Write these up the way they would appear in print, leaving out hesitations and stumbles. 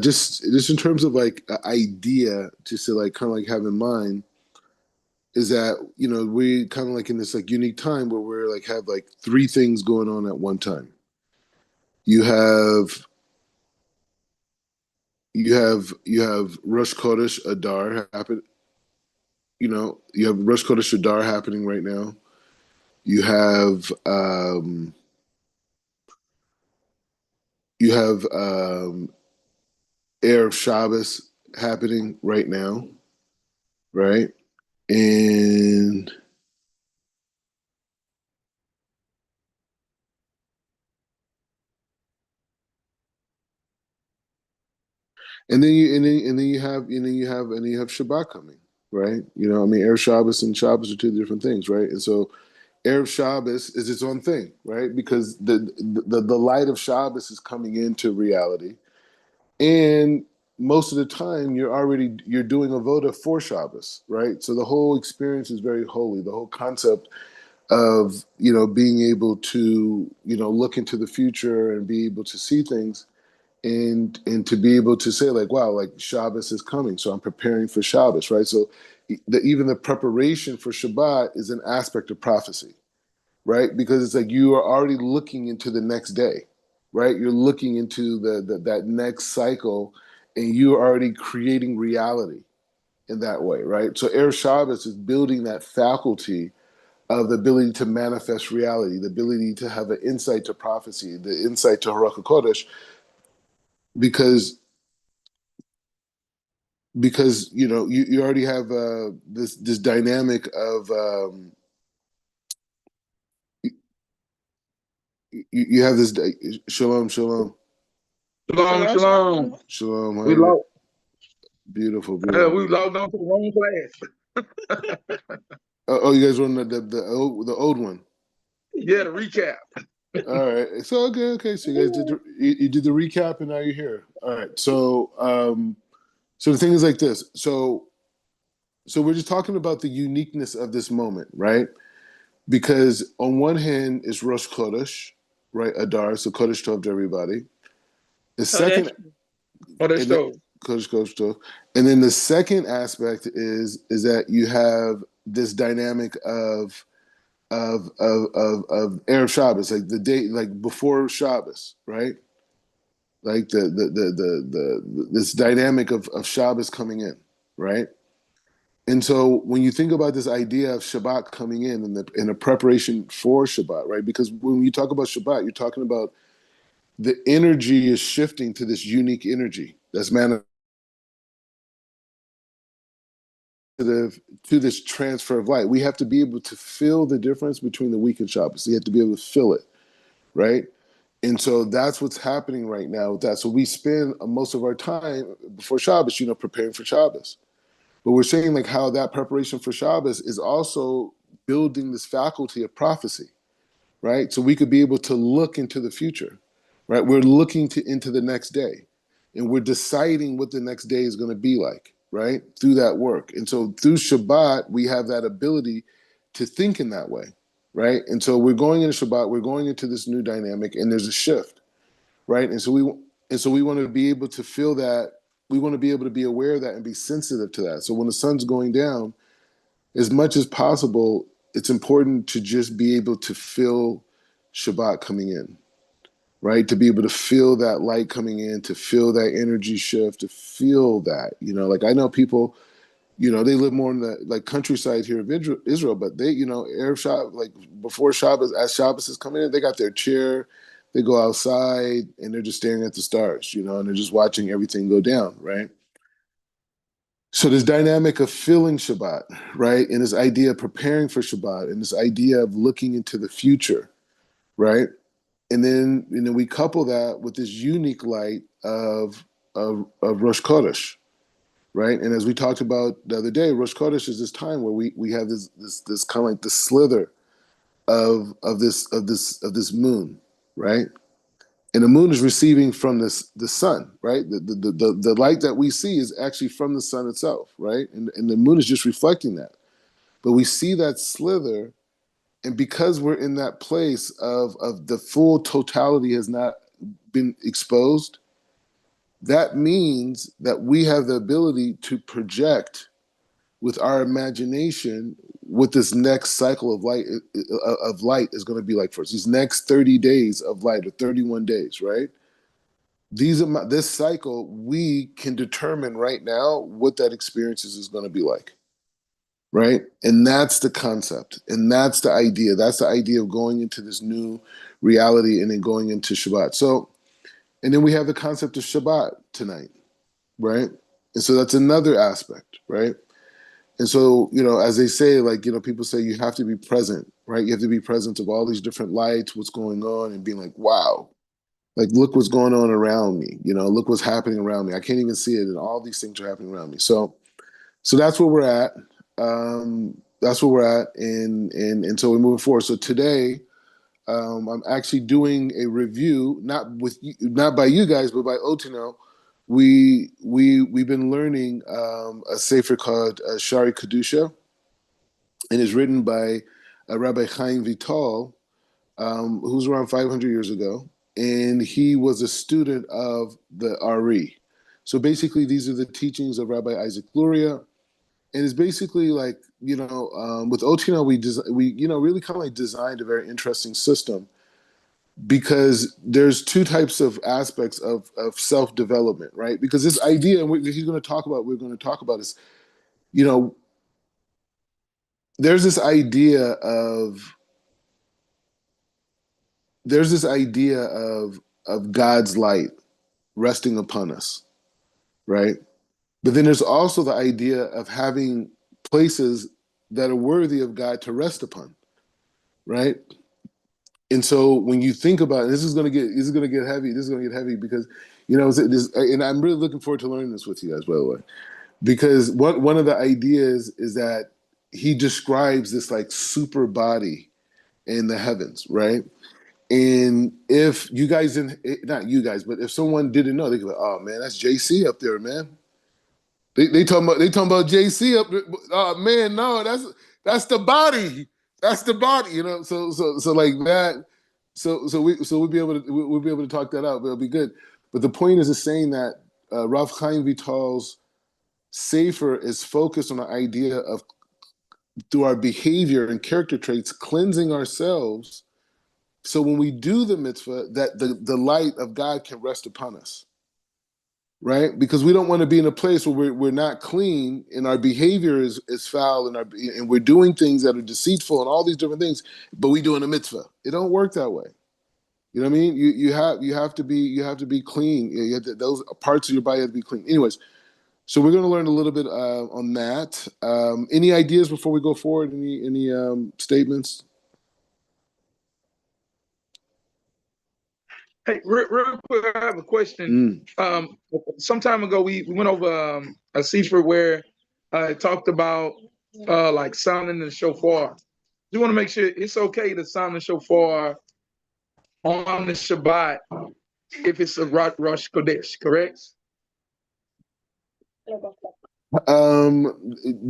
just in terms of like an idea, just to like kind of like have in mind is that we kind of like in this like unique time where we're like have like three things going on at one time. You have you have Rosh Chodesh Adar happen. You have Rosh Chodesh Adar happening right now. You have Erev Shabbos happening right now, right? And and then you have Shabbat coming, right? I mean, Erev Shabbos and Shabbos are two different things, right? And so Erev Shabbos is its own thing, right? Because the light of Shabbos is coming into reality, and most of the time you're doing a voda for Shabbos, right? So the whole experience is very holy. The whole concept of being able to look into the future and be able to see things and to be able to say like, wow, like Shabbos is coming, so I'm preparing for Shabbos, right? So even the preparation for Shabbat is an aspect of prophecy, right? Because it's like you are already looking into the next day, right? You're looking into that next cycle, and you're already creating reality in that way, right? So Erev Shabbos is building that faculty of the ability to manifest reality, the ability to have an insight to prophecy, the insight to Haruch HaKodesh, because you already have this dynamic of you have this shalom Shalom, shalom. shalom. How We you? logged, Beautiful, beautiful. we logged on to the wrong class. Oh, you guys were on the old one. Yeah, the recap. All right. So okay. So you guys you did the recap, and now you're here. All right. So the thing is like this. So we're just talking about the uniqueness of this moment, right? Because on one hand is Rosh Chodesh, right? Adar, so Kodesh Tov to everybody. The Oh, that's second, oh, that's and the, so. Kodesh Tov, and then the second aspect is that you have this dynamic of Erev Shabbos, like the day, like before Shabbos, right? Like this dynamic of Shabbos coming in, right? And so when you think about this idea of Shabbat coming in and the preparation for Shabbat, right? Because when you talk about Shabbat, you're talking about the energy is shifting to this unique energy that's manifested to this transfer of light. We have to be able to feel the difference between the week and Shabbos. You have to be able to feel it, right? And so that's what's happening right now with that. So we spend most of our time before Shabbos, preparing for Shabbos. But we're saying like how that preparation for Shabbos is also building this faculty of prophecy, right? So we could be able to look into the future, right? We're looking into the next day, and we're deciding what the next day is going to be like, right? Through that work. And so through Shabbat, we have that ability to think in that way, right? And so we're going into Shabbat, we're going into this new dynamic, and there's a shift, right? And so we want to be able to feel that. We want to be able to be aware of that and be sensitive to that. So when the sun's going down, as much as possible, it's important to just be able to feel Shabbat coming in, right? To be able to feel that light coming in, to feel that energy shift, to feel that, like I know people, they live more in the like countryside here of Israel, but they, Arab shop, like before Shabbos, as Shabbos is coming in, they got their chair, they go outside and they're just staring at the stars, and they're just watching everything go down, right? So this dynamic of feeling Shabbat, right, and this idea of preparing for Shabbat, and this idea of looking into the future, right, and then we couple that with this unique light of Rosh Chodesh, right, and as we talked about the other day, Rosh Chodesh is this time where we have this kind of like the slither of this moon, right, and the moon is receiving from the sun, right? The light that we see is actually from the sun itself, right? And the moon is just reflecting that. But we see that slither, and because we're in that place of the full totality has not been exposed, that means that we have the ability to project with our imagination what this next cycle of light is going to be like for us. These next 30 days of light, or 31 days, right? This cycle, we can determine right now what that experience is going to be like, right? And that's the concept, and that's the idea. That's the idea of going into this new reality and then going into Shabbat. So, and then we have the concept of Shabbat tonight, right? And so that's another aspect, right? And so, as they say, like, people say you have to be present, right? You have to be present of all these different lights, what's going on, and being like, wow, like, look what's going on around me. Look what's happening around me. I can't even see it, and all these things are happening around me. So that's where we're at. That's where we're at, and so we're moving forward. So today, I'm actually doing a review, not by you guys, but by Otino. We've been learning a sefer called Sha'arei Kedusha, and it's written by Rabbi Chaim Vital, who's around 500 years ago, and he was a student of the Ari. So basically, these are the teachings of Rabbi Isaac Luria, and it's basically like, with Otino, we really kind of like designed a very interesting system, because there's two types of aspects of self-development, right? Because this idea, and we're going to talk about is, you know, there's this idea of God's light resting upon us, right? But then there's also the idea of having places that are worthy of God to rest upon, right? And so when you think about it, this is going to get heavy. This is going to get heavy because, and I'm really looking forward to learning this with you guys, by the way, because one of the ideas is that he describes this like super body in the heavens, right? And if you guys didn't, not you guys, but if someone didn't know, they could be like, oh man, that's JC up there, man. They talking about JC up there. Oh man, no, that's the body. That's the body, So like that. We'll be able to talk that out, but it'll be good. But the point is saying that Rav Chaim Vital's Sefer is focused on the idea of, through our behavior and character traits, cleansing ourselves, so when we do the mitzvah, that the light of God can rest upon us, right? Because we don't want to be in a place where we're not clean and our behavior is foul, and we're doing things that are deceitful and all these different things, but we doing a mitzvah. It don't work that way. You know what I mean? You have to be clean. Those parts of your body have to be clean. Anyways, so we're going to learn a little bit on that. Any ideas before we go forward? Any statements? Hey, real quick, I have a question. Some time ago, we went over a sefer where it talked about like sounding the shofar. You want to make sure it's okay to sound the shofar on the Shabbat if it's a Rosh Kodesh, correct?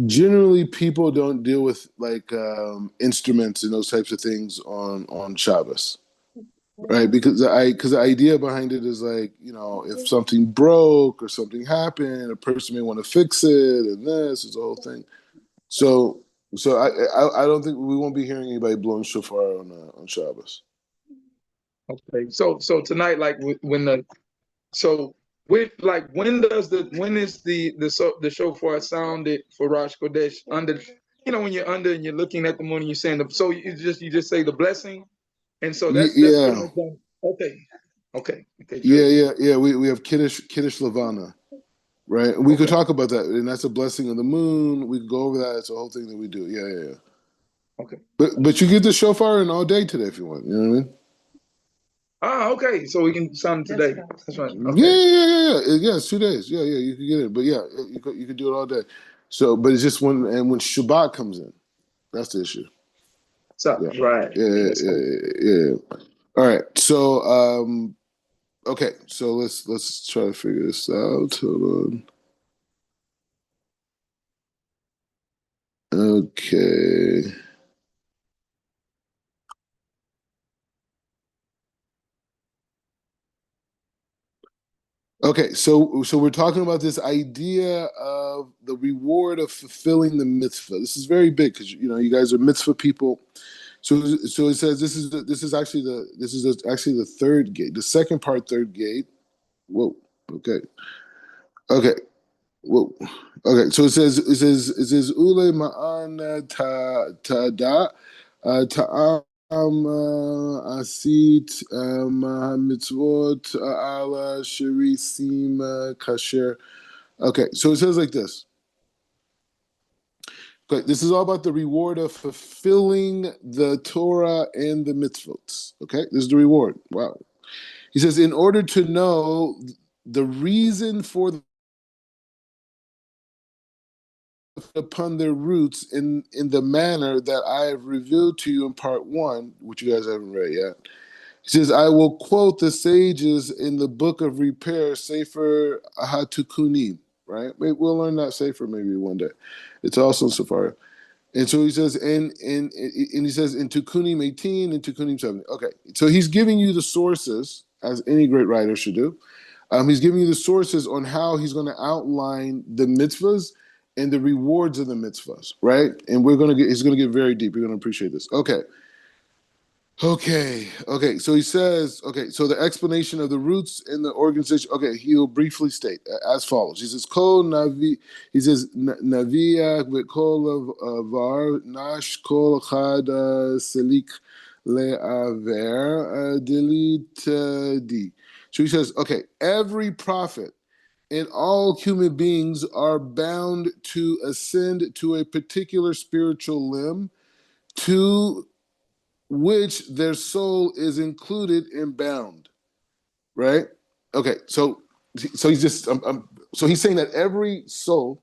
Generally, people don't deal with like instruments and those types of things on Shabbos, right? Because the idea behind it is like, if something broke or something happened, a person may want to fix it, and this is the whole thing. So I don't think we won't be hearing anybody blowing shofar on Shabbos. Okay. So tonight, like when the so when is the shofar sounded for Rosh Kodesh under, when you're under and you're looking at the moon and you're saying so you just say the blessing, and so that's pretty Yeah, much done. Okay, good. yeah. We have Kiddush Levana, right? We could Okay, talk about that, and that's a blessing of the moon. We could go over that. It's a whole thing that we do. Yeah. okay. But you get the shofar in all day today if you want. You know what I mean? Okay. So we can sound today. That's right. Okay. Yeah. It's 2 days. Yeah. You can get it, but yeah, you could do it all day. So, but it's just when Shabbat comes in, that's the issue. So Yeah, right. That's cool. yeah. All right. So, okay. So let's try to figure this out. Hold on. Okay. Okay, so we're talking about this idea of the reward of fulfilling the mitzvah. This is very big because you guys are mitzvah people. So it says this is actually the third gate. The second part, third gate. Whoa. Okay. Okay. Whoa. Okay. So it says ule ma'an ta da ta'am asit mitzvot ala shirisim kasher. Okay. So it says like this. Okay, this is all about the reward of fulfilling the Torah and the mitzvot. Okay, this is the reward. Wow. He says, in order to know the reason for upon their roots in the manner that I have revealed to you in part one, which you guys haven't read yet. He says, I will quote the sages in the book of repair, Sefer Hatukunim, right? We'll learn that Sefer maybe one day. It's also in Safari. And so he says, and he says in Tukunim 18 and Tukunim 7. Okay, so he's giving you the sources, as any great writer should do. He's giving you the sources on how he's going to outline the mitzvahs and the rewards of the mitzvahs, right? And he's going to get very deep. You're going to appreciate this. Okay. So he says, so the explanation of the roots and the organization, he'll briefly state as follows. He says, Kol Navi, he says, Navia v'kol var nash kol chad selik le'aver delit di. So he says, every prophet and all human beings are bound to ascend to a particular spiritual limb to which their soul is included and bound, right? So he's just so he's saying that every soul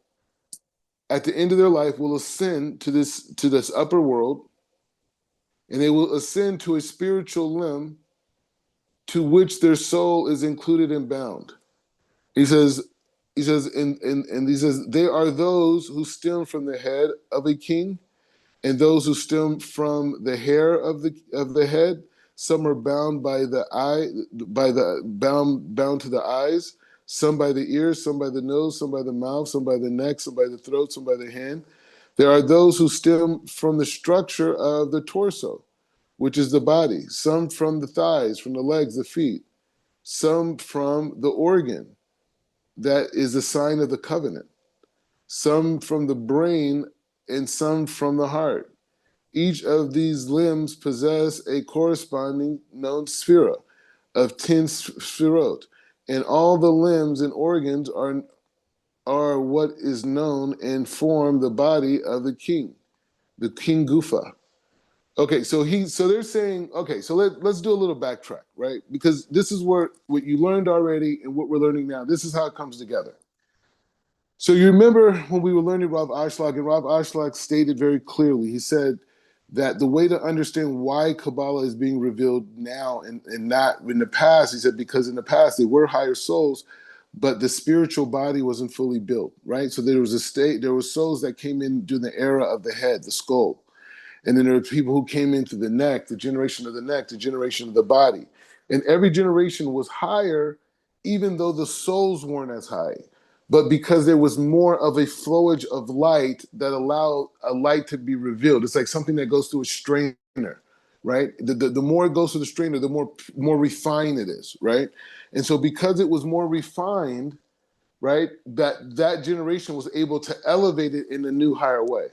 at the end of their life will ascend to this upper world, and they will ascend to a spiritual limb to which their soul is included and bound. He says, and he says, they are those who stem from the head of a king, and those who stem from the hair of the head. Some are bound by the eye, bound to the eyes, some by the ears, some by the nose, some by the mouth, some by the neck, some by the throat, some by the hand. There are those who stem from the structure of the torso, which is the body, some from the thighs, from the legs, the feet, some from the organ that is a sign of the covenant, some from the brain, and some from the heart. Each of these limbs possess a corresponding known sphera of 10 sphirot, and all the limbs and organs are what is known and form the body of the king Gufa. So they're saying, so let's do a little backtrack, right? Because this is what you learned already and what we're learning now. This is how it comes together. So you remember when we were learning Rav Ashlag, and Rav Ashlag stated very clearly, he said that the way to understand why Kabbalah is being revealed now and not in the past, he said, because in the past they were higher souls, but the spiritual body wasn't fully built, right? So there were souls that came in during the era of the head, the skull. And then there were people who came into the neck, the generation of the neck, the generation of the body. And every generation was higher, even though the souls weren't as high. But because there was more of a flowage of light that allowed a light to be revealed. It's like something that goes through a strainer, right? The more it goes through the strainer, the more refined it is, right? And so because it was more refined, right, that generation was able to elevate it in a new, higher way.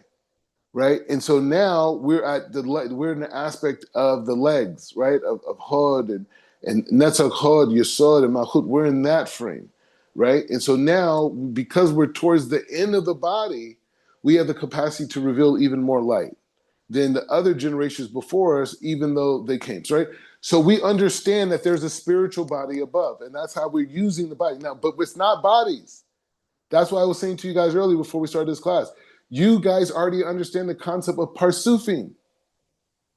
Right, and so now we're in the aspect of the legs, right, of Hod and Netzach Hod, Yesod, and Malchut. We're in that frame, right, and so now because we're towards the end of the body, we have the capacity to reveal even more light than the other generations before us, even though they came, right. So we understand that there's a spiritual body above, and that's how we're using the body now. But it's not bodies. That's why I was saying to you guys earlier before we started this class. You guys already understand the concept of parsufim.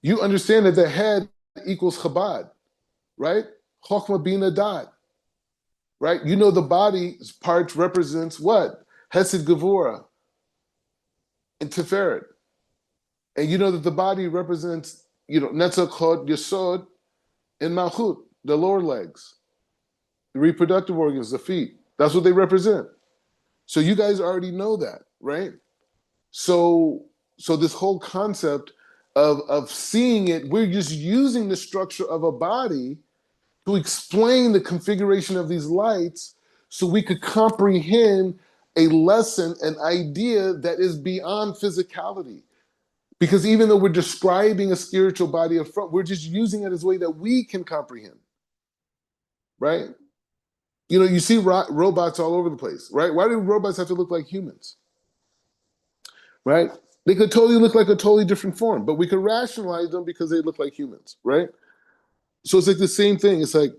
You understand that the head equals Chabad, right? Chokhmah Bina Dad, right? You know the body part represents what? Hesed Gevura and Tiferet. And you know that the body represents, Netzach Hod, Yesod, and Malchut, the lower legs. The reproductive organs, the feet. That's what they represent. So you guys already know that, right? So this whole concept of seeing it, we're just using the structure of a body to explain the configuration of these lights so we could comprehend a lesson, an idea that is beyond physicality. Because even though we're describing a spiritual body up front, we're just using it as a way that we can comprehend, right? You know, you see robots all over the place, right? Why do robots have to look like humans, right? They could totally look like a totally different form, but we could rationalize them because they look like humans, right? So it's like the same thing. It's like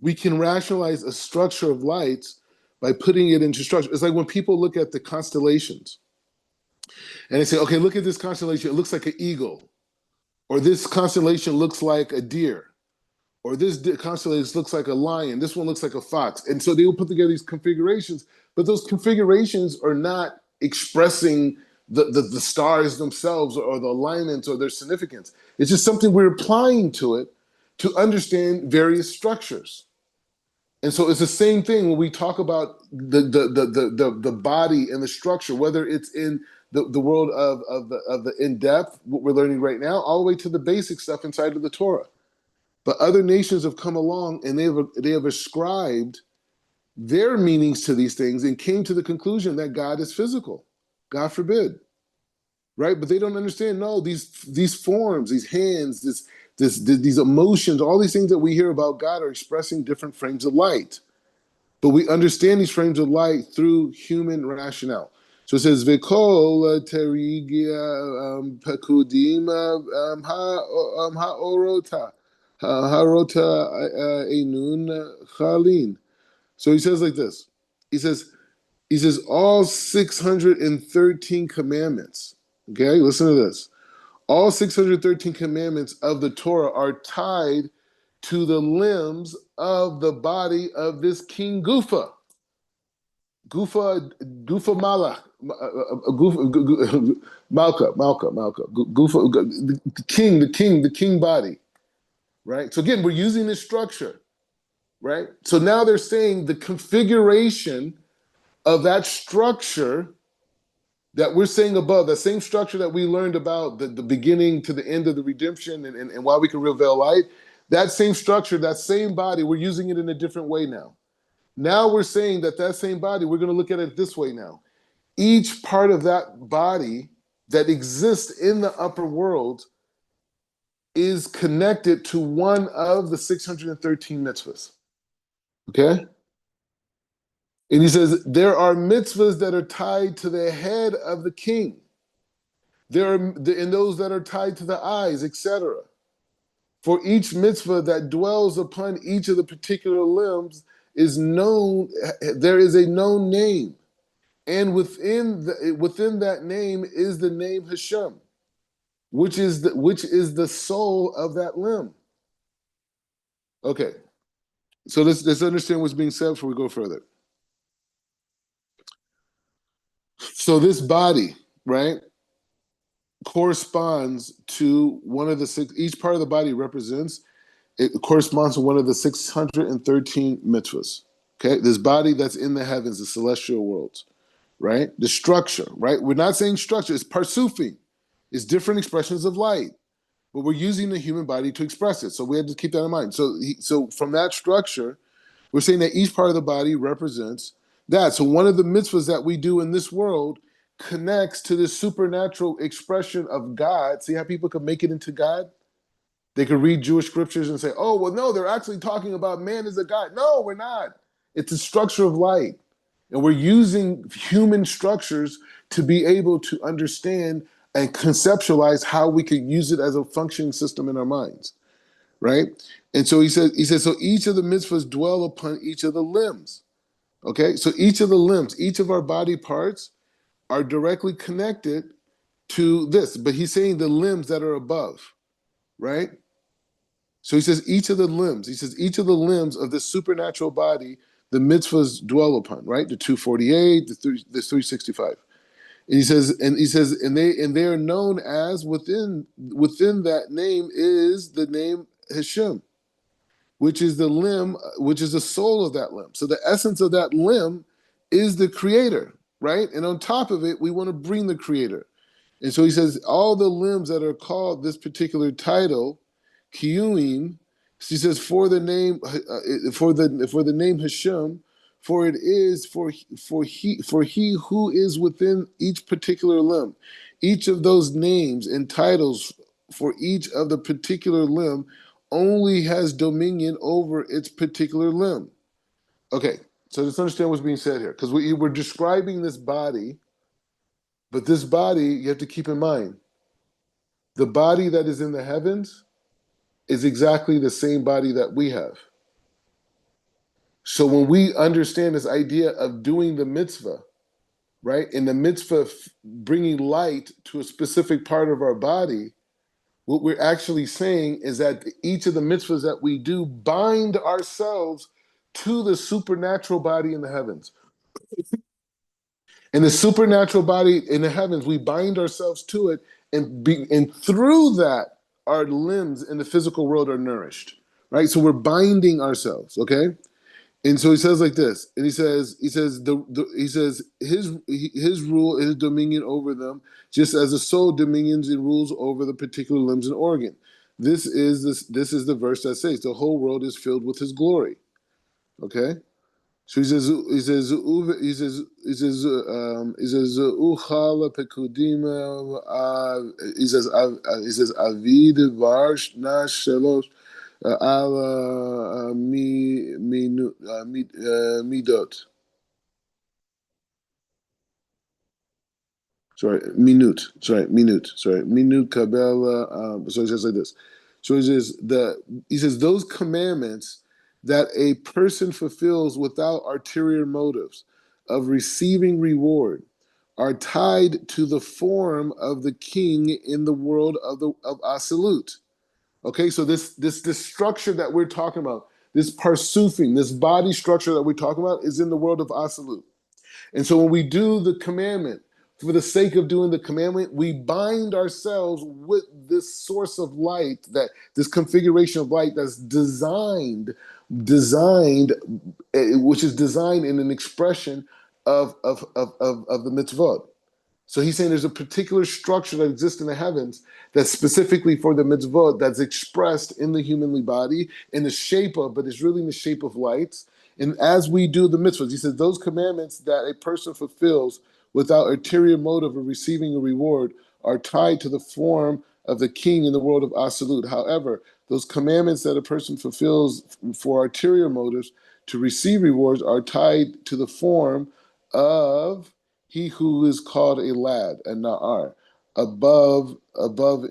we can rationalize a structure of lights by putting it into structure. It's like when people look at the constellations and they say, okay, look at this constellation. It looks like an eagle, or this constellation looks like a deer, or this constellation looks like a lion. This one looks like a fox. And so they will put together these configurations, but those configurations are not expressing the stars themselves or the alignments or their significance. It's just something we're applying to it to understand various structures. And so it's the same thing when we talk about the body and the structure, whether it's in the world of the in-depth, what we're learning right now, all the way to the basic stuff inside of the Torah. But other nations have come along and they have ascribed their meanings to these things and came to the conclusion that God is physical. God forbid. Right? But they don't understand, no, these forms, these hands, these emotions, all these things that we hear about God are expressing different frames of light. But we understand these frames of light through human rationale. So it says, V'kol terigia pekudim ha'orota harota enun chalin. So he says like this. He says all 613 commandments. Okay, listen to this. All 613 commandments of the Torah are tied to the limbs of the body of this King Gufa. Gufa Malach. Malka. Gufa, the king body. Right? So again, we're using this structure. Right? So now they're saying the configuration of that structure that we're saying above, the same structure that we learned about the beginning to the end of the redemption and why we can reveal light, that same structure, that same body, we're using it in a different way now. Now we're saying that same body, we're going to look at it this way now. Each part of that body that exists in the upper world is connected to one of the 613 mitzvahs. Okay? And he says, there are mitzvahs that are tied to the head of the king. There are and those that are tied to the eyes, etc. For each mitzvah that dwells upon each of the particular limbs is known, there is a known name. And within that name is the name Hashem, which is the soul of that limb. Okay, so let's understand what's being said before we go further. So this body, right, corresponds to one of the six, each part of the body it corresponds to one of the 613 mitzvahs. Okay, this body that's in the heavens, the celestial worlds, right? The structure, right? We're not saying structure, it's parsufing. It's different expressions of light, but we're using the human body to express it. So we have to keep that in mind. So from that structure, we're saying that each part of the body represents that. So one of the mitzvahs that we do in this world connects to this supernatural expression of God. See how people can make it into God? They could read Jewish scriptures and say, oh, well, no, they're actually talking about man as a God. No, we're not. It's a structure of light. And we're using human structures to be able to understand and conceptualize how we could use it as a functioning system in our minds, right? And so he says, so each of the mitzvahs dwell upon each of the limbs, okay? So each of the limbs, each of our body parts are directly connected to this, but he's saying the limbs that are above, right? So he says each of the limbs of this supernatural body, the mitzvahs dwell upon, right? The 248, the 365. And he says, and they are known as within that name is the name Hashem. which is the limb, which is the soul of that limb. So the essence of that limb is the creator, right? And on top of it, we want to bring the creator. And so he says, all the limbs that are called this particular title, Kiyuim, he says, for the name Hashem, for it is for he who is within each particular limb. Each of those names and titles for each of the particular limb only has dominion over its particular limb. Okay, so let's understand what's being said here, because we're describing this body, but this body, you have to keep in mind, the body that is in the heavens is exactly the same body that we have. So when we understand this idea of doing the mitzvah, right, in the mitzvah bringing light to a specific part of our body, what we're actually saying is that each of the mitzvahs that we do bind ourselves to the supernatural body in the heavens. In the supernatural body in the heavens, we bind ourselves to it, and through that, our limbs in the physical world are nourished, right? So we're binding ourselves, okay? And so he says like this, and he says his rule, his dominion over them, just as the soul dominions and rules over the particular limbs and organ. This is the verse that says the whole world is filled with his glory. Okay, so Uchala Pekudima. He says Avid Varsh Nash Shelosh Ala Midot. Minute Kabbalah. So he says like this. So he says those commandments that a person fulfills without ulterior motives of receiving reward are tied to the form of the king in the world of Absolute. Okay, so this structure that we're talking about, this parsufing, this body structure that we're talking about, is in the world of Absolute. And so when we do the commandment, for the sake of doing the commandment, we bind ourselves with this source of light, that this configuration of light that's designed, which is designed in an expression of the mitzvot. So he's saying there's a particular structure that exists in the heavens that's specifically for the mitzvot, that's expressed in the humanly body in the shape of, but it's really in the shape of lights. And as we do the mitzvahs, he says those commandments that a person fulfills without ulterior motive of receiving a reward are tied to the form of the king in the world of Absolute. However, those commandments that a person fulfills for ulterior motives to receive rewards are tied to the form of he who is called a lad, a na'ar, above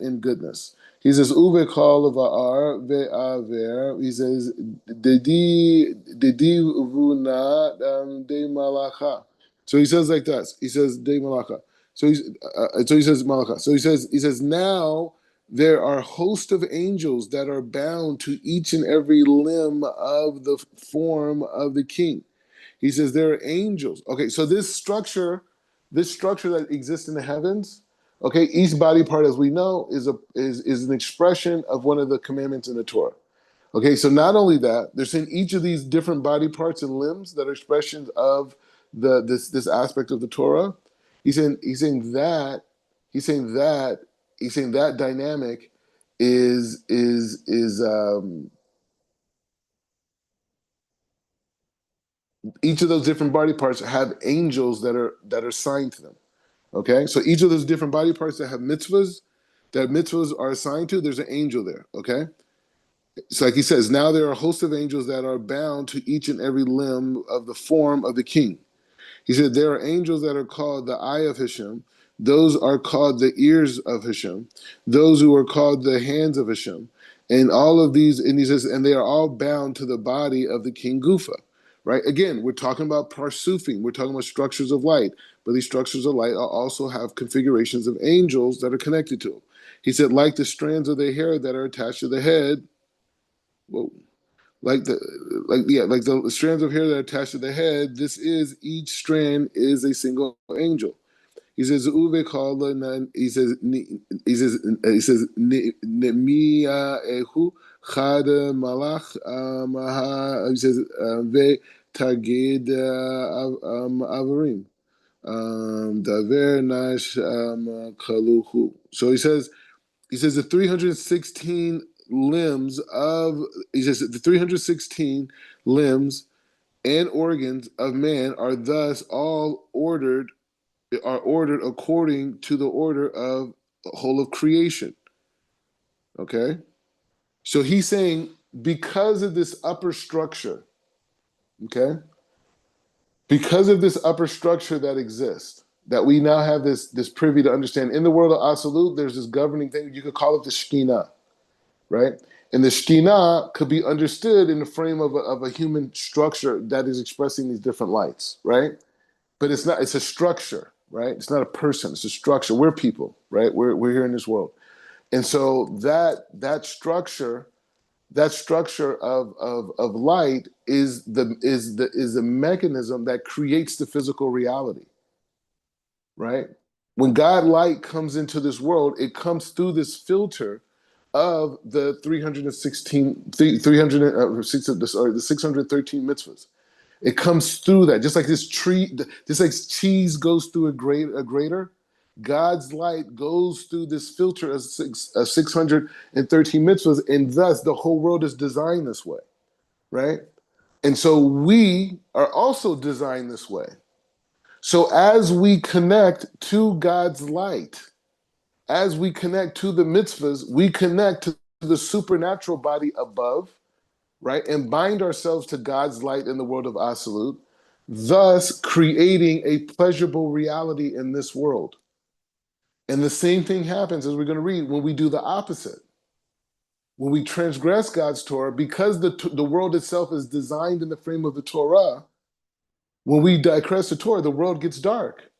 in goodness. He says, Uve kol va'ar ve'aver. He says, Dedi vuna de malacha. So he says like that. He says de malacha. So he says malacha. So he says now there are hosts of angels that are bound to each and every limb of the form of the king. He says there are angels. Okay, so this structure that exists in the heavens, okay, each body part, as we know, is an expression of one of the commandments in the Torah. Okay, so not only that, they're saying each of these different body parts and limbs that are expressions of this aspect of the Torah. He's saying that dynamic is each of those different body parts have angels that are assigned to them. Okay, so each of those different body parts that have mitzvahs, that mitzvahs are assigned to, there's an angel there. Okay, so like he says, now there are a host of angels that are bound to each and every limb of the form of the king. He said there are angels that are called the eye of Hashem. Those are called the ears of Hashem. Those who are called the hands of Hashem. And all of these, and he says, and they are all bound to the body of the king Gufa. Right? Again, we're talking about parsufing. We're talking about structures of light. But these structures of light also have configurations of angels that are connected to them. He said, like the strands of the hair that are attached to the head. Whoa. Like the strands of hair that are attached to the head, each strand is a single angel. He says Uve kala. He says Nemia ehu Chad Malach, he says, Ve Tagid Avarim. Daver Nash Kaluhu. So he says the 316 limbs of, he says the 316 limbs and organs of man are thus all ordered according to the order of the whole of creation. Okay? So he's saying because of this upper structure, okay? Because of this upper structure that exists, that we now have this privy to understand. In the world of Absolute, there's this governing thing, you could call it the Shekhinah, right? And the Shekhinah could be understood in the frame of a human structure that is expressing these different lights, right? But it's not, it's a structure, right? It's not a person, it's a structure. We're people, right? We're here in this world. And so that structure of light is the mechanism that creates the physical reality, right? When God light comes into this world, it comes through this filter of the 613 mitzvahs. It comes through that, just like this tree, just like cheese goes through a grater. God's light goes through this filter of 613 mitzvahs, and thus the whole world is designed this way, right? And so we are also designed this way. So as we connect to God's light, as we connect to the mitzvahs, we connect to the supernatural body above, right? And bind ourselves to God's light in the world of Absolute, thus creating a pleasurable reality in this world. And the same thing happens, as we're going to read, when we do the opposite. When we transgress God's Torah, because the world itself is designed in the frame of the Torah, when we digress the Torah, the world gets dark.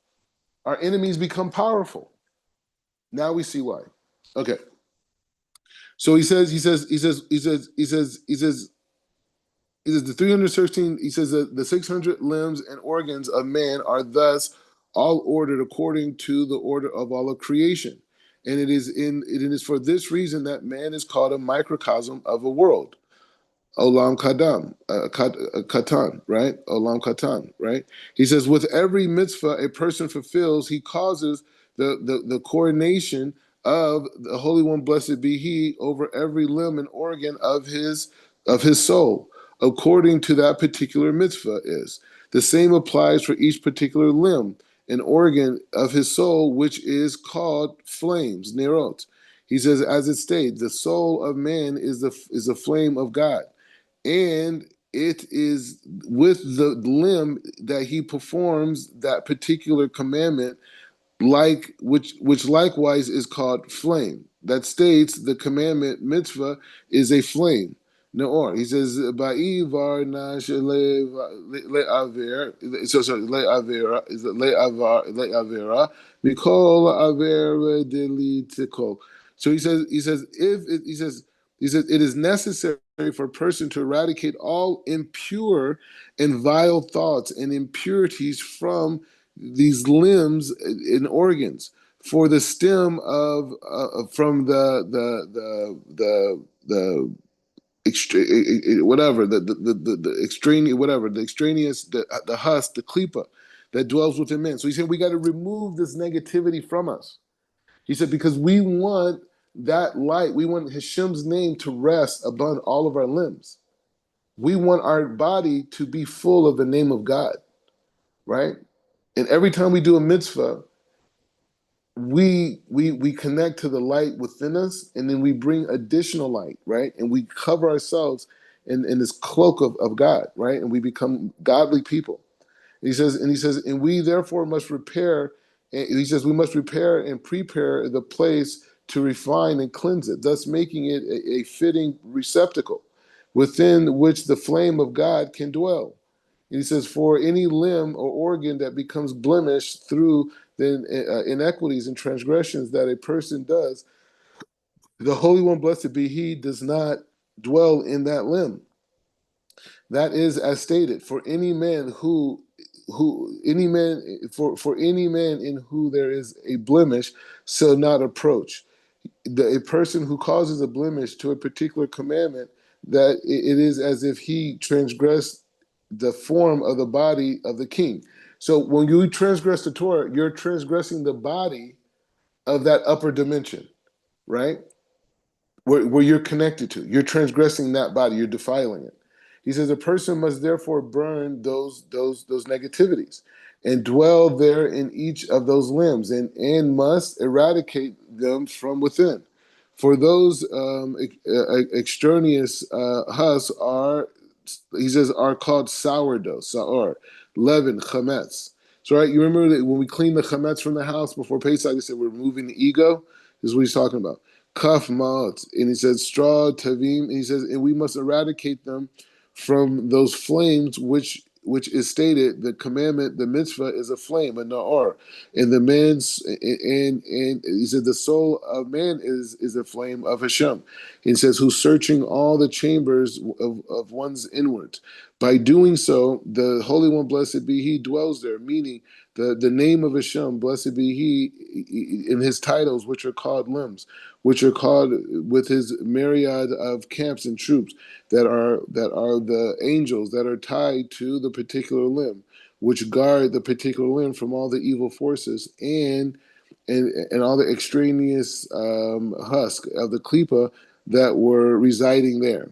Our enemies become powerful. Now we see why. Okay. So he says the 313, he says that the 600 limbs and organs of man are thus all ordered according to the order of all of creation. And it is for this reason that man is called a microcosm of a world. Olam Kadam, Katan, right? Olam Katan, right? He says, with every mitzvah a person fulfills, he causes the coronation of the Holy One, blessed be He, over every limb and organ of his soul, according to that particular mitzvah is. The same applies for each particular limb and organ of his soul, which is called flames, nerot. He says, as it states, the soul of man is the flame of God, and it is with the limb that he performs that particular commandment, like which likewise is called flame. That states the commandment mitzvah is a flame. Neor. He says, "Ba'ivar nash le'aver." So sorry, le'avera is le'avera. Mikol avera delitikol. So he says it is necessary for a person to eradicate all impure and vile thoughts and impurities from these limbs and organs, for the stem of from the whatever the extraneous, whatever the extraneous, the husk, the klipa that dwells within man. So he said we got to remove this negativity from us. He said because we want that light, we want Hashem's name to rest upon all of our limbs. We want our body to be full of the name of God, right? And every time we do a mitzvah, we connect to the light within us, and then we bring additional light, right? And we cover ourselves in this cloak of God, right? And we become godly people. And he says, and we therefore must repair. And he says we must repair and prepare the place to refine and cleanse it, thus making it a fitting receptacle within which the flame of God can dwell. And he says, for any limb or organ that becomes blemished through the inequities and transgressions that a person does, the Holy One, blessed be He, does not dwell in that limb. That is as stated, for any man for any man in who there is a blemish shall not approach. a person who causes a blemish to a particular commandment, that it is as if he transgressed the form of the body of the king. So when you transgress the Torah, you're transgressing the body of that upper dimension, right? Where you're connected to. You're transgressing that body, you're defiling it. He says a person must therefore burn those negativities and dwell there in each of those limbs, and must eradicate them from within. For those extraneous husks are, he says, are called sourdough, sa'or, leaven, chametz. So, right, you remember that when we clean the chametz from the house before Pesach, he said we're removing the ego? This is what he's talking about. Kaf ma'at, and he says straw, tavim, and he says, and we must eradicate them from those flames, which is stated, the commandment, the mitzvah is a flame, a na'or, and the man's and he said the soul of man is a flame of Hashem. He says, who's searching all the chambers of one's inwards. By doing so, the Holy One, blessed be He, dwells there, meaning the name of Hashem, blessed be He, in His titles, which are called limbs, which are called with His myriad of camps and troops that are the angels that are tied to the particular limb, which guard the particular limb from all the evil forces and all the extraneous husk of the klipa that were residing there.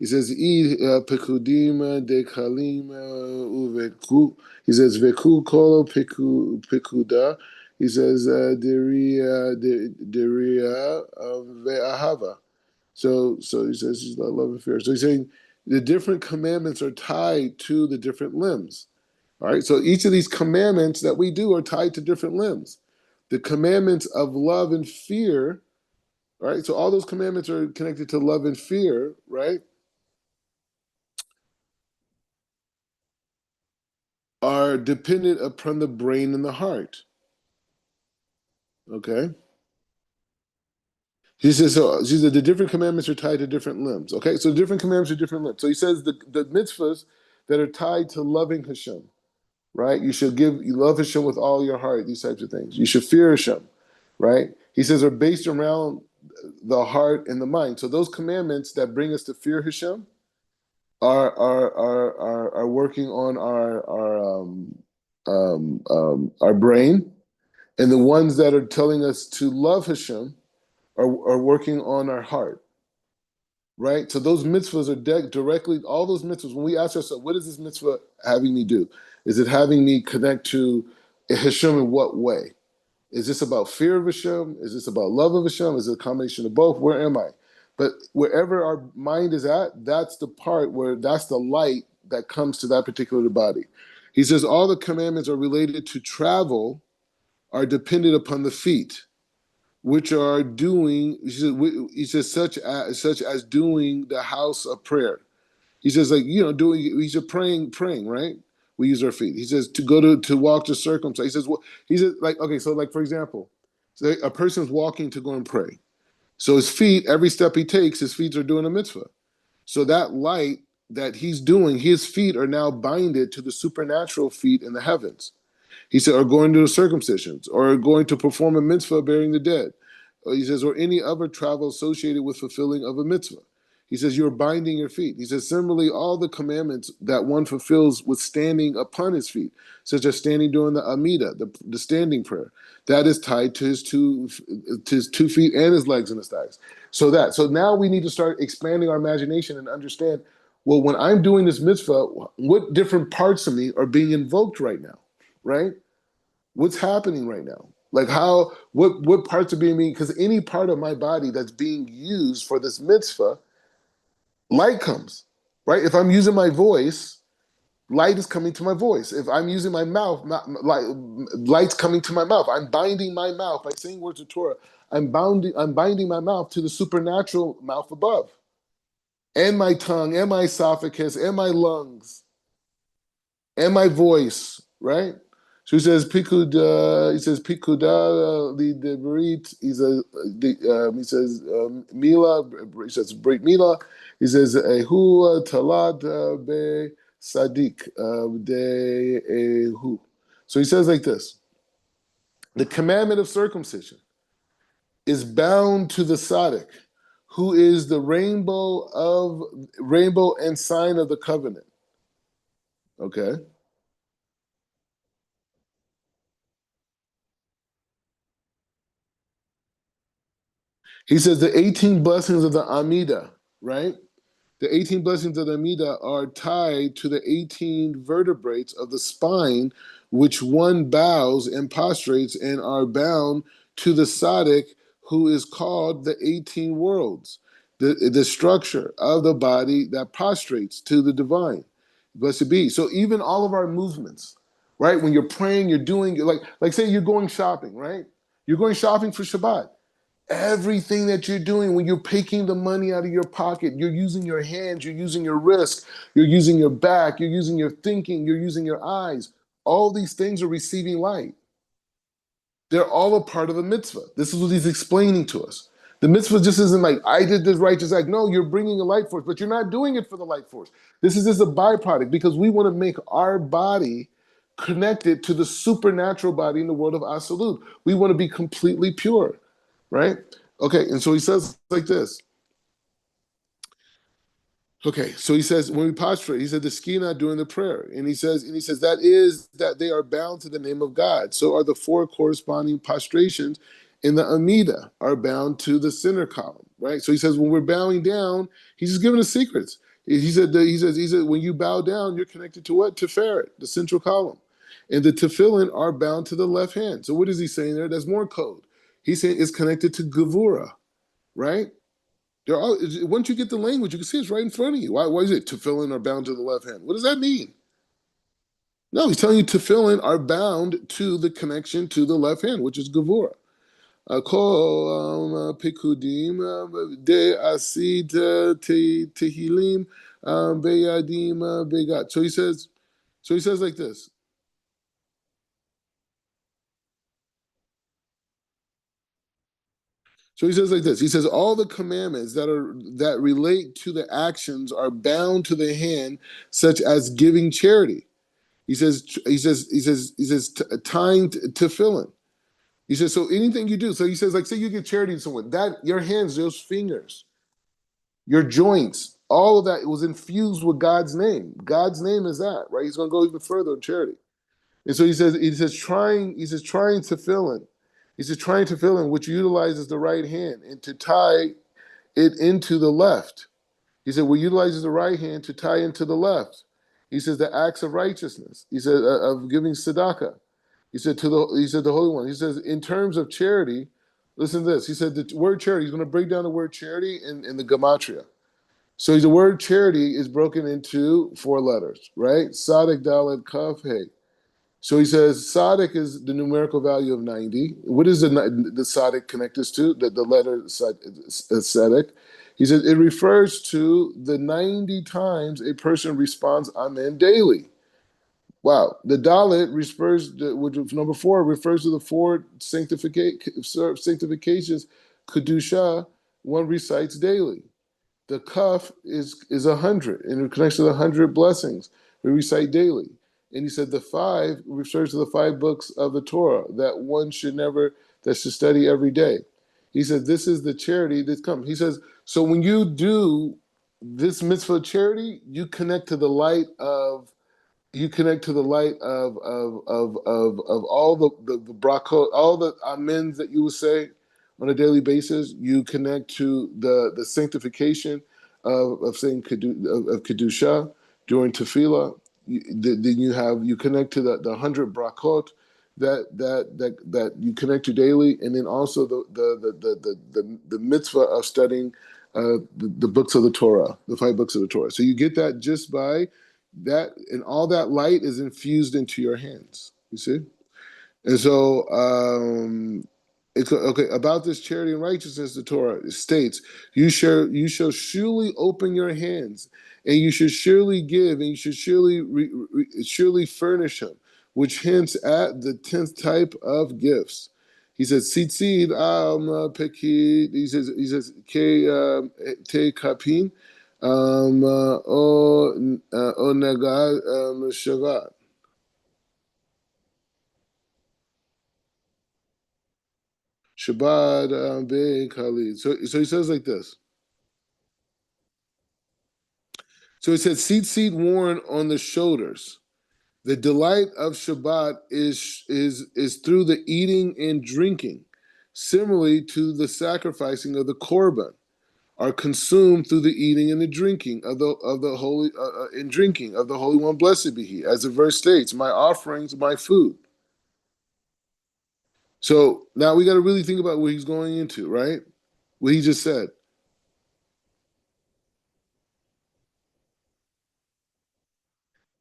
He says, pekudim de kalim uveku. He says, veku kolo pekuda. He says, deria ve'ahava. So he says he's not love and fear. So he's saying the different commandments are tied to the different limbs. All right. So each of these commandments that we do are tied to different limbs. The commandments of love and fear, right? So all those commandments are connected to love and fear, right? Are dependent upon the brain and the heart. Okay. He says, so she said the different commandments are tied to different limbs. Okay, so different commandments are different limbs. So he says the mitzvahs that are tied to loving Hashem, right? You love Hashem with all your heart, these types of things. You should fear Hashem, right? He says are based around the heart and the mind. So those commandments that bring us to fear Hashem are working on our brain, and the ones that are telling us to love Hashem are working on our heart, right? So those mitzvahs are directly, all those mitzvahs, when we ask ourselves, what is this mitzvah having me do? Is it having me connect to Hashem in what way? Is this about fear of Hashem? Is this about love of Hashem? Is it a combination of both? Where am I? But wherever our mind is at, that's the part where that's the light that comes to that particular body. He says all the commandments are related to travel, are dependent upon the feet, which are doing, he says such as doing the house of prayer. He says, like, doing, he said praying, right? We use our feet. He says to walk to circumcise. He says, well, he says, like, okay, so like for example, so a person's walking to go and pray. So his feet, every step he takes, his feet are doing a mitzvah. So that light that he's doing, his feet are now binded to the supernatural feet in the heavens. He said, or going to the circumcisions, or going to perform a mitzvah burying the dead. He says, or any other travel associated with fulfilling of a mitzvah. He says, you're binding your feet. He says, similarly, all the commandments that one fulfills with standing upon his feet, such as standing during the Amida, the standing prayer, that is tied to his two feet and his legs and his thighs. So now we need to start expanding our imagination and understand, well, when I'm doing this mitzvah, what different parts of me are being invoked right now, right? What's happening right now? Like what parts are being, because any part of my body that's being used for this mitzvah, light comes, right? If I'm using my voice, light is coming to my voice. If I'm using my mouth, light's coming to my mouth. I'm binding my mouth by saying words of Torah. I'm binding my mouth to the supernatural mouth above, and my tongue, and my esophagus, and my lungs, and my voice, right? So he says pikuda. He says pikuda li debrit. He says mila. He says brit mila. He says ehu talad be sadik de ehu. So he says like this: the commandment of circumcision is bound to the Tzaddik, who is the rainbow and sign of the covenant. Okay. He says the 18 blessings of the Amida, right? The 18 blessings of the Amida are tied to the 18 vertebrae of the spine, which one bows and prostrates and are bound to the Tzaddik, who is called the 18 worlds, the structure of the body that prostrates to the divine. Blessed be. So even all of our movements, right? When you're praying, you're doing, like say you're going shopping, right? You're going shopping for Shabbat. Everything that you're doing, when you're taking the money out of your pocket, you're using your hands, you're using your wrist, you're using your back, you're using your thinking, you're using your eyes. All these things are receiving light. They're all a part of the mitzvah. This is what he's explaining to us. The mitzvah just isn't like, I did this righteous act. No, you're bringing a light force, but you're not doing it for the light force. This is just a byproduct because we want to make our body connected to the supernatural body in the world of Absolute. We want to be completely pure, right? Okay, and so he says like this. Okay, so he says when we prostrate, he said the skina during the prayer, and he says that is that they are bound to the name of God. So are the four corresponding prostrations in the Amida are bound to the center column, right? So he says when we're bowing down, he's just giving us secrets. He said when you bow down, you're connected to what? Tiferet, the central column, and the tefillin are bound to the left hand. So what is he saying there? There's more code. He's saying it's connected to gevura, right? They're all, once you get the language, you can see it's right in front of you. Why is it tefillin are bound to the left hand? What does that mean? No, he's telling you tefillin are bound to the connection to the left hand, which is gevura. Kol pikudim de asid tehilim beyadim begat. So he says like this. So he says like this. He says all the commandments that relate to the actions are bound to the hand, such as giving charity. Tying tefillin. He says so anything you do. So he says like say you give charity to someone, that your hands, those fingers, your joints, all of that was infused with God's name. God's name is that, right? He's going to go even further in charity. And so he says trying tefillin. He says trying tefillin, which utilizes the right hand, and to tie it into the left. He said, well, utilizes the right hand to tie into the left. He says the acts of righteousness. He said of giving tzedakah. He said the Holy One. He says in terms of charity, listen to this. He said the word charity. He's going to break down the word charity in the gematria. So the word charity is broken into 4 letters, right? Sadik Dalet Kaf Hey. So he says Sadik is the numerical value of 90. What is the Sadik connect us to? The letter Sadik. He says it refers to the 90 times a person responds Amen daily. Wow. The Dalit which is number 4, refers to the 4 sanctifications, Kedusha, one recites daily. The Kaf is 100, and it connects to the 100 blessings we recite daily. And he said the 5 refers to the 5 books of the Torah that should study every day. He said this is the charity that comes. He says, so when you do this mitzvah charity, you connect to the light of all the brachot, all the amens that you would say on a daily basis. You connect to the sanctification of saying of kedusha during tefillah. Then you connect to the 100 brachot that you connect to daily, and then also the mitzvah of studying the books of the Torah, the 5 books of the Torah. So you get that just by that, and all that light is infused into your hands. You see, and so it's okay about this charity and righteousness. The Torah states, you shall surely open your hands, and you should surely give, and you should surely furnish him, which hints at the 10th type of gifts. He says, "Tzitzit pekid." He says, "Ke te kapin, o negad shavat." Shabbat be Khalid. So he says like this. So he said, seat worn on the shoulders. The delight of Shabbat is through the eating and drinking, similarly to the sacrificing of the korban, are consumed through the eating and the drinking of the holy and drinking of the Holy One, blessed be He. As the verse states, my offerings, my food. So now we got to really think about what he's going into, right? What he just said.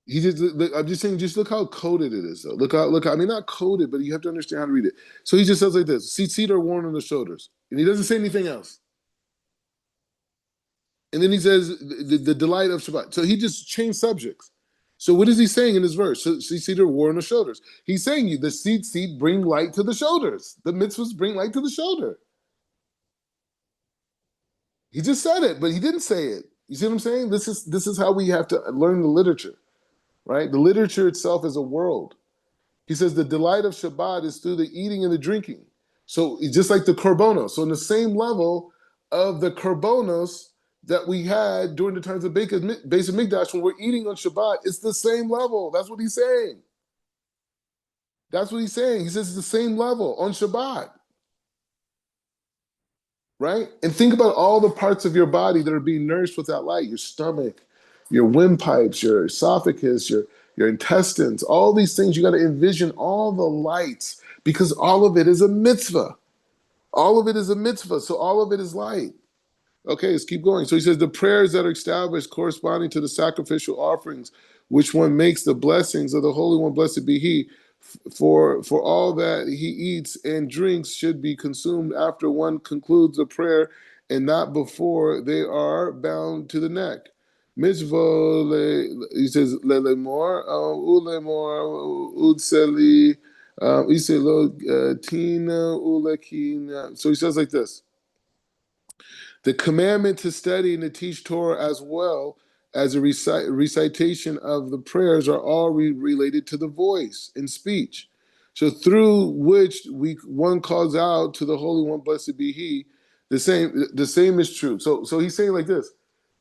He just, I'm just saying, just look how coded it is, though. Look. I mean, not coded, but you have to understand how to read it. So he just says like this: "Seat are worn on the shoulders," and he doesn't say anything else. And then he says the delight of Shabbat. So he just changed subjects. So what is he saying in his verse? So seat are worn on the shoulders. He's saying you the seat bring light to the shoulders. The mitzvahs bring light to the shoulder. He just said it, but he didn't say it. You see what I'm saying? This is how we have to learn the literature, right? The literature itself is a world. He says the delight of Shabbat is through the eating and the drinking. So just like the korbanos. So in the same level of the korbanos that we had during the times of Beis Hamikdash when we're eating on Shabbat, it's the same level. That's what he's saying. That's what he's saying. He says it's the same level on Shabbat, right? And think about all the parts of your body that are being nourished with that light: your stomach, your windpipes, your esophagus, your intestines, all these things. You got to envision all the lights because all of it is a mitzvah. All of it is a mitzvah, so all of it is light. Okay, let's keep going. So he says the prayers that are established corresponding to the sacrificial offerings, which one makes the blessings of the Holy One, blessed be He, for all that he eats and drinks should be consumed after one concludes the prayer and not before they are bound to the neck. Mitzvah, he says, lelemor, ulemor, utseli, tina, ulekina. So he says like this. The commandment to study and to teach Torah as well as a recitation of the prayers are all related to the voice and speech. So through which one calls out to the Holy One, blessed be He. The same is true. So he's saying like this.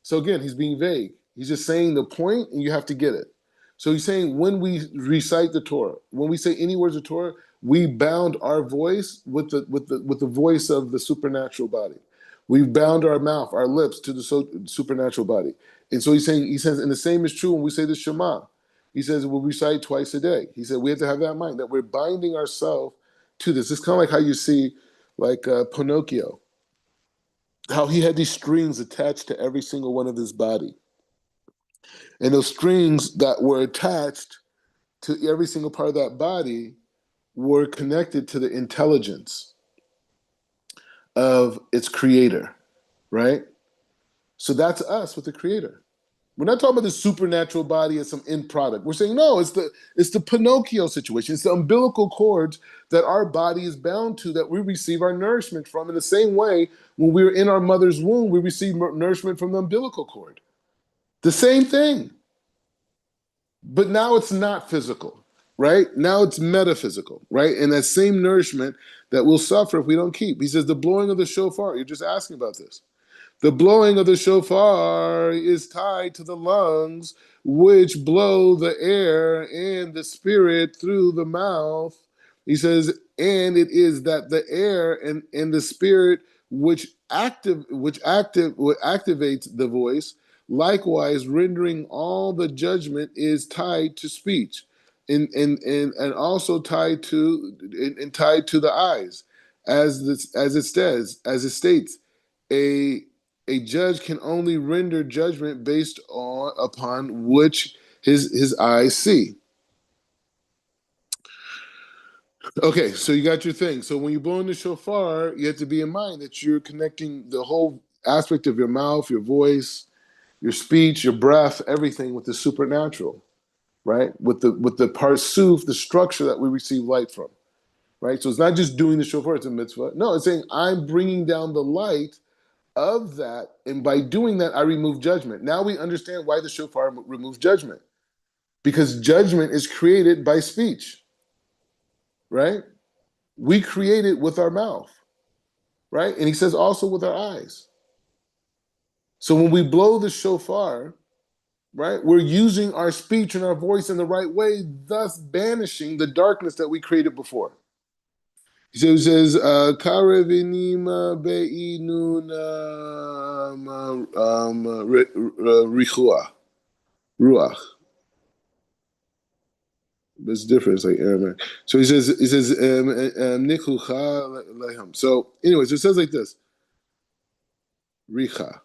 So again, he's being vague. He's just saying the point, and you have to get it. So he's saying when we recite the Torah, when we say any words of Torah, we bound our voice with the voice of the supernatural body. We've bound our mouth, our lips to the supernatural body. And so he says, and the same is true when we say the Shema. He says we'll recite twice a day. He said we have to have that in mind, that we're binding ourselves to this. It's kind of like how you see like Pinocchio, how he had these strings attached to every single one of his body. And those strings that were attached to every single part of that body were connected to the intelligence of its creator, right? So that's us with the creator. We're not talking about the supernatural body as some end product. We're saying, no, it's the Pinocchio situation. It's the umbilical cords that our body is bound to, that we receive our nourishment from. In the same way, when we were in our mother's womb, we receive nourishment from the umbilical cord. The same thing. But now it's not physical, right? Now it's metaphysical, right? And that same nourishment that we'll suffer if we don't keep. He says the blowing of the shofar, you're just asking about this. The blowing of the shofar is tied to the lungs, which blow the air and the spirit through the mouth. He says, and it is that the air and the spirit which activates the voice, likewise rendering all the judgment is tied to speech, and also tied to the eyes, as it states, a a judge can only render judgment based upon which his eyes see. Okay, so you got your thing. So when you're blowing the shofar, you have to be in mind that you're connecting the whole aspect of your mouth, your voice, your speech, your breath, everything with the supernatural, right? With the parsuf, the structure that we receive light from, right? So it's not just doing the shofar; it's a mitzvah. No, it's saying I'm bringing down the light of that, and by doing that, I remove judgment. Now we understand why the shofar removes judgment, because judgment is created by speech, right? We create it with our mouth. right? And he says also with our eyes. So when we blow the shofar, right, we're using our speech and our voice in the right way, thus banishing the darkness that we created before. So he says, Karevinima be'inuna ruach. But it's different. It's like Aramaic. So he says, Nikucha lehem. So, anyways, it says like this. Richa.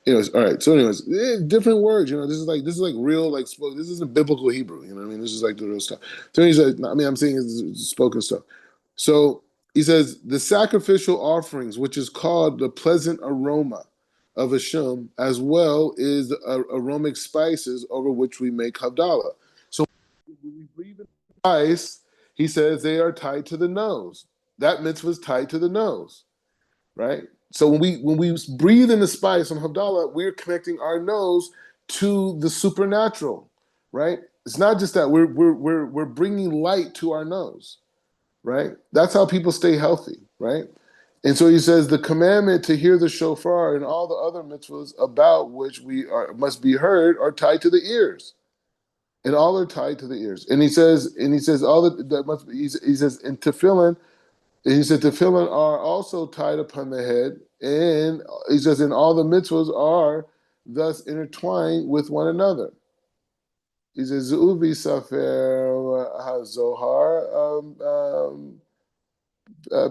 Anyways, all right. So, anyways, different words. This is like real, like this isn't biblical Hebrew. You know what I mean? This is like the real stuff. So he's like, I mean, I'm saying it's spoken stuff. So he says the sacrificial offerings, which is called the pleasant aroma of Hashem, as well is the aromatic spices over which we make Havdalah. So when we breathe in the spice, he says they are tied to the nose. That mitzvah is tied to the nose, right? So when we breathe in the spice on Havdalah, we're connecting our nose to the supernatural, right? It's not just that we're bringing light to our nose, right? That's how people stay healthy, right? And so he says the commandment to hear the shofar and all the other mitzvahs about which must be heard are tied to the ears, and all are tied to the ears. And he says all that must be. He says in tefillin. And he said tefillin are also tied upon the head, and he says, and all the mitzvahs are thus intertwined with one another. He says, Zu'ubi Safer HaZohar,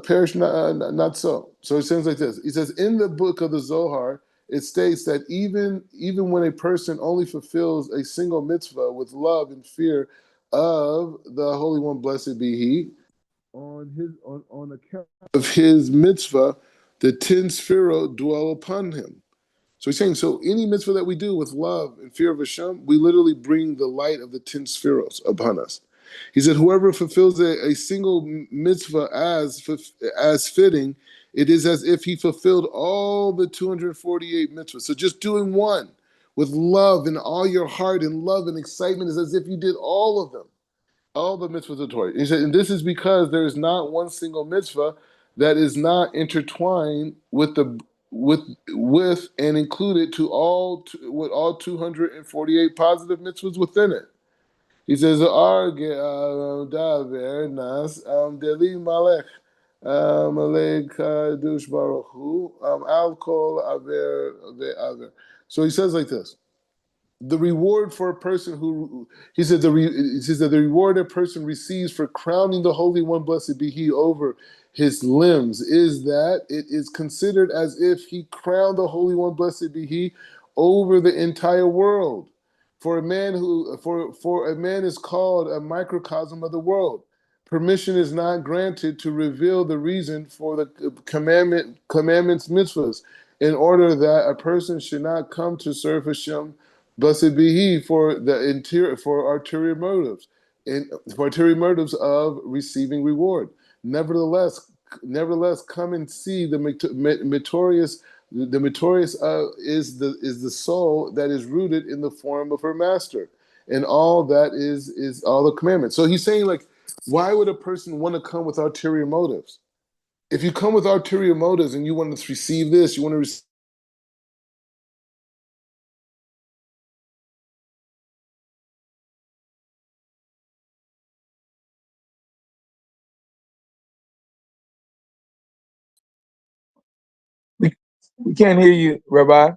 perish not so. So it sounds like this. He says, in the book of the Zohar, it states that even when a person only fulfills a single mitzvah with love and fear of the Holy One, blessed be He, on account of his mitzvah, the 10 sphirot dwell upon him. So he's saying, so any mitzvah that we do with love and fear of Hashem, we literally bring the light of the 10 spheros upon us. He said, whoever fulfills a single mitzvah as fitting, it is as if he fulfilled all the 248 mitzvahs. So just doing one with love and all your heart and love and excitement is as if you did all of them. All the mitzvahs of Torah. He said, and this is because there is not one single mitzvah that is not intertwined with and included with all 248 positive mitzvahs within it. He says, daver nas deli malech malek kadush baruch hu al kol aver ve'aver. So he says like this. The reward for a person he says that the reward a person receives for crowning the Holy One, blessed be He, over his limbs is that it is considered as if he crowned the Holy One, blessed be He, over the entire world. For a man is called a microcosm of the world. Permission is not granted to reveal the reason for the commandments mitzvahs, in order that a person should not come to serve Hashem, blessed be He, for ulterior motives, of receiving reward. Nevertheless, come and see the meritorious. The meritorious is the soul that is rooted in the form of her master, and all that is all the commandments. So he's saying, like, why would a person want to come with ulterior motives? If you come with ulterior motives and you want to receive this, you want to receive. We can't hear you, Rabbi.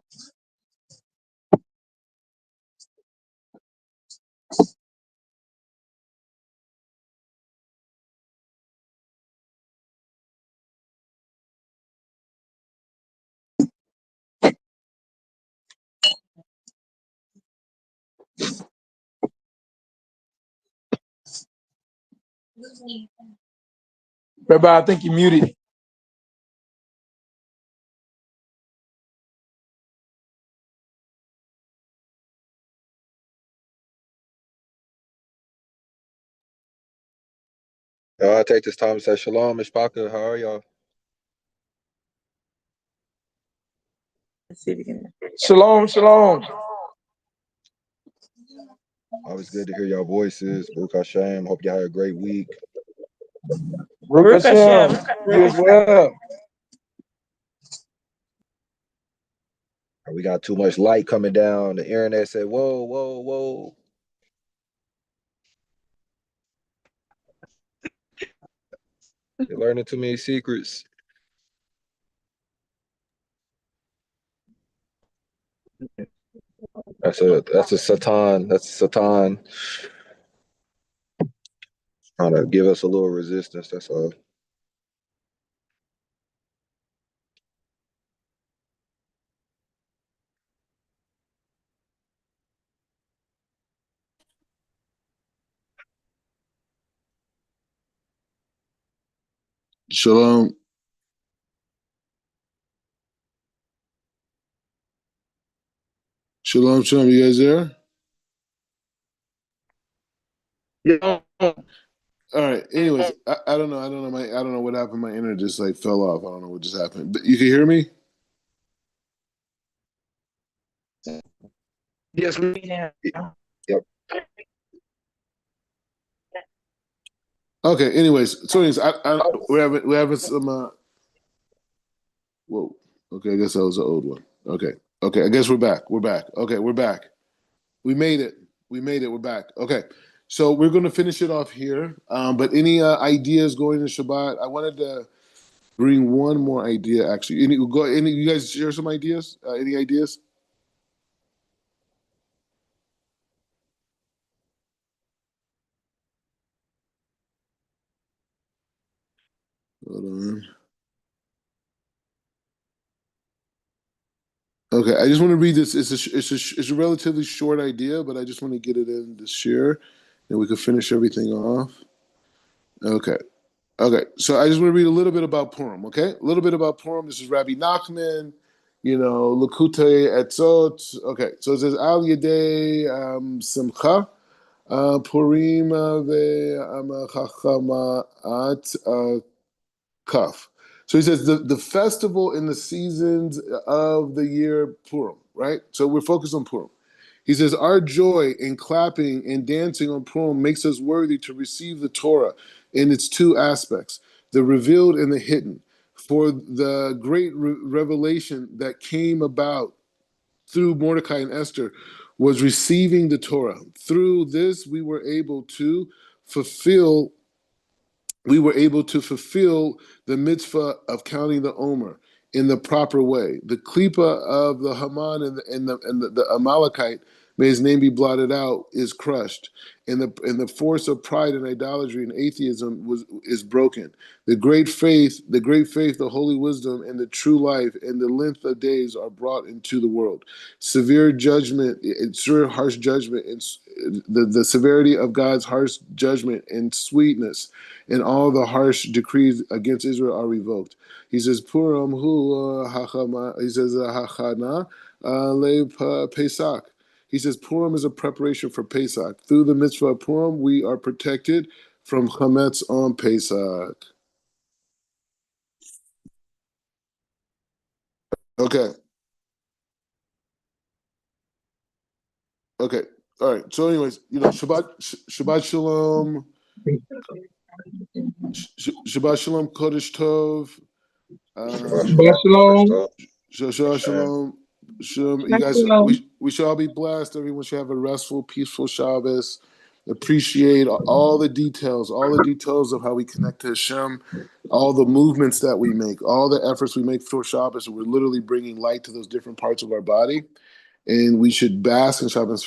Rabbi, I think you're muted. I take this time to say shalom, Mishpaka. How are y'all? Shalom, shalom. Always good to hear y'all voices. Baruch Hashem. Hope y'all had a great week. Baruch Hashem. You as well. We got too much light coming down. The internet said, whoa, whoa, whoa. You're learning too many secrets. That's a Satan. That's Satan trying to give us a little resistance. That's all. Shalom. Shalom, shalom. You guys there? Yeah. All right. Anyways, I don't know. I don't know what happened. My internet just like fell off. I don't know what just happened. But you can hear me? Yes, we can. Yep. Okay. Anyways, so we're having some. Whoa. Okay. I guess that was an old one. Okay. Okay. I guess we're back. We're back. Okay. We're back. We made it. We made it. We're back. Okay. So we're going to finish it off here. But any ideas going to Shabbat? I wanted to bring one more idea. Actually, any you guys share some ideas? Any ideas? Hold on. Okay, I just want to read this. It's a relatively short idea, but I just want to get it in to share, and we can finish everything off. Okay. Okay, so I just want to read a little bit about Purim, okay? A little bit about Purim. This is Rabbi Nachman, Lakutei Etzot. Okay, so it says, Al Yedei Simcha, Purim Ve'amachachamaat Kaf. So he says the festival in the seasons of the year Purim, right? So we're focused on Purim. He says, our joy in clapping and dancing on Purim makes us worthy to receive the Torah in its two aspects, the revealed and the hidden. For the great revelation that came about through Mordecai and Esther was receiving the Torah. Through this, fulfill we were able to fulfill the mitzvah of counting the Omer in the proper way. The klipa of the Haman and the Amalekite, may his name be blotted out, is crushed, and the force of pride and idolatry and atheism is broken. The great faith, the holy wisdom, and the true life and the length of days are brought into the world. Harsh judgment, and the severity of God's harsh judgment and sweetness and all the harsh decrees against Israel are revoked. He says, Purim hu hachama, he says, hachana le Pesach. He says, Purim is a preparation for Pesach. Through the mitzvah of Purim, we are protected from chametz on Pesach. Okay. Okay. All right. So, anyways, Shabbat Shalom. Shabbat Shalom, Kodesh Tov. Shabbat shalom. Shabbat Shalom. You guys, we should all be blessed. Everyone should have a restful, peaceful Shabbos. Appreciate all the details of how we connect to Hashem, all the movements that we make, all the efforts we make for Shabbos. We're literally bringing light to those different parts of our body, and we should bask in Shabbos.